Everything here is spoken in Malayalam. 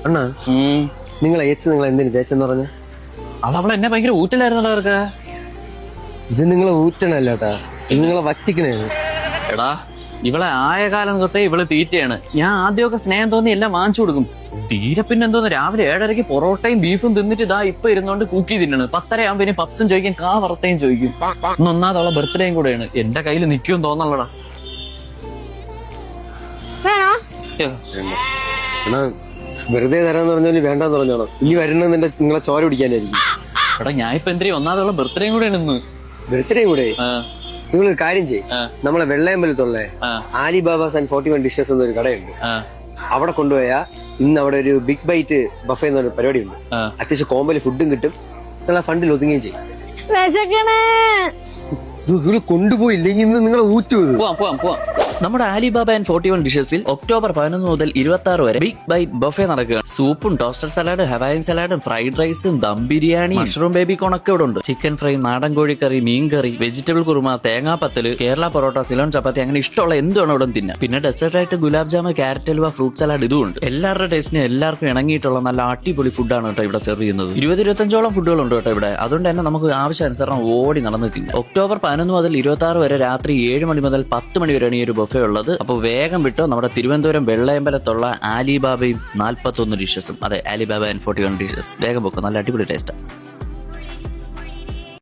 അണ്ണാ നിങ്ങളെ എന്തിനു തേച്ചെന്ന് പറഞ്ഞ? അതവളെ എന്നെ ഭയങ്കര ഊറ്റലായിരുന്നല്ലോ അവർക്ക്. ഇത് നിങ്ങളെ ഊറ്റണല്ലേട്ടാ, ഇത് നിങ്ങളെ വറ്റിക്കണേണ്. എടാ ഇവളെ ആയ കാലം തൊട്ടേ ഇവള് തീറ്റയാണ്. ഞാൻ ആദ്യമൊക്കെ സ്നേഹം തോന്നി എല്ലാം വാങ്ങിച്ചു കൊടുക്കും. തീരെ പിന്നെ എന്തോന്ന് രാവിലെ 7:30 പൊറോട്ടയും ബീഫും തിന്നിട്ട് ഇതാ ഇപ്പൊ ഇരുന്നോണ്ട് കുക്കി തിന്നണ്. 10:30 ആകുമ്പോ ഇനി പപ്സും ചോദിക്കും, കാ വറുത്തയും ചോദിക്കും. ഒന്നാമത് അവളെ ബർത്ത്ഡേയും കൂടെയാണ്. എന്റെ കയ്യിൽ നിൽക്കുമെന്ന് തോന്നല്ലടാ. അണ്ണാ വെറുതെ തരാന്ന് പറഞ്ഞാല് വേണ്ടെന്ന് പറഞ്ഞോളാം. ഇനി വരുന്നത് നിങ്ങളെ ചോര പിടിക്കാനായിരിക്കും. എടാ ഞാൻ ഇപ്പൊ എന്തിനാ, ഒന്നാമത് അവളെ ബർത്ത്ഡേയും കൂടെയാണ് ഇന്ന്. ബർത്ത്ഡേയും കൂടെ നിങ്ങളൊരു കാര്യം ചെയ്യും, നമ്മളെ വെള്ളയമ്പലത്തുള്ള ആലിബാബാസ് ആൻഡ് 41 ഡിഷസ് എന്നൊരു കടയുണ്ട്. അവിടെ കൊണ്ടുപോയാ ഇന്ന് അവിടെ ഒരു ബിഗ് ബൈറ്റ് ബഫേ എന്നൊരു പരിപാടി ഉണ്ട്. അത്യാവശ്യം കോമ്പല് ഫുഡും കിട്ടും, നിങ്ങൾ ആ ഫണ്ടിൽ ഒതുങ്ങുകയും ചെയ്യും. ഇത് കൊണ്ടുപോയില്ലെങ്കിൽ ഇന്ന് നിങ്ങളെ ഊറ്റുപോകും. പോവാം. നമ്മുടെ ആലിബാബ ആൻഡ് 41 ഡിഷസിൽ ഒക്ടോബർ 11 മുതൽ 26 വരെ ബിഗ് ബൈറ്റ് ബഫേ നടക്കുകയാണ്. സൂപ്പും ടോസ്റ്റർ സലാഡ്, ഹവായൻ സലാഡും ഫ്രൈഡ് റൈസും ദം ബിരിയാണി, മഷ്റൂം ബേബി കോണൊക്കെ ഇവിടെ ഉണ്ട്. ചിക്കൻ ഫ്രൈ, നാടൻ കോഴിക്കറി, മീൻ കറി, വെജിറ്റബിൾ കുറുമ, തേങ്ങാപ്പത്തല്, കേരള പൊറോട്ട, സിലോൺ ചപ്പാത്തി, അങ്ങനെ ഇഷ്ടമുള്ള എന്താണ് ഇവിടെ തിന്നാം. പിന്നെ ഡെസേർട്ട് ആയിട്ട് gulab jam, carrot halwa, fruit salad ഇതും ഉണ്ട്. എല്ലാവരുടെ ടേസ്റ്റിനും എല്ലാവർക്കും ഇണങ്ങിയിട്ടുള്ള നല്ല അടിപൊളി ഫുഡാണ് കേട്ടോ ഇവിടെ സെർവ് ചെയ്യുന്നത്. 20-25ഓളം ഫുഡുകളുണ്ട് കേട്ടോ ഇവിടെ. അതുകൊണ്ട് തന്നെ നമുക്ക് ആവശ്യാനുസരണം ഓടി നടന്ന് തിന്നാം. ഒക്ടോബർ 11 മുതൽ 26 വരെ രാത്രി 7 മണി മുതൽ 10 മണി വരെയാണ് ഈ ഒരു ബഫേ ഉള്ളത്. അപ്പോൾ വേഗം വിട്ടോ. നമ്മുടെ തിരുവനന്തപുരം വെള്ളയമ്പലത്തുള്ള ആലിബാബയും 41 ഡിഷസും, അതെ ആലിബാബ ആൻഡ് 41 ഡിഷസ് വേഗം വെക്കും. നല്ല അടിപൊളി ടേസ്റ്റാണ്.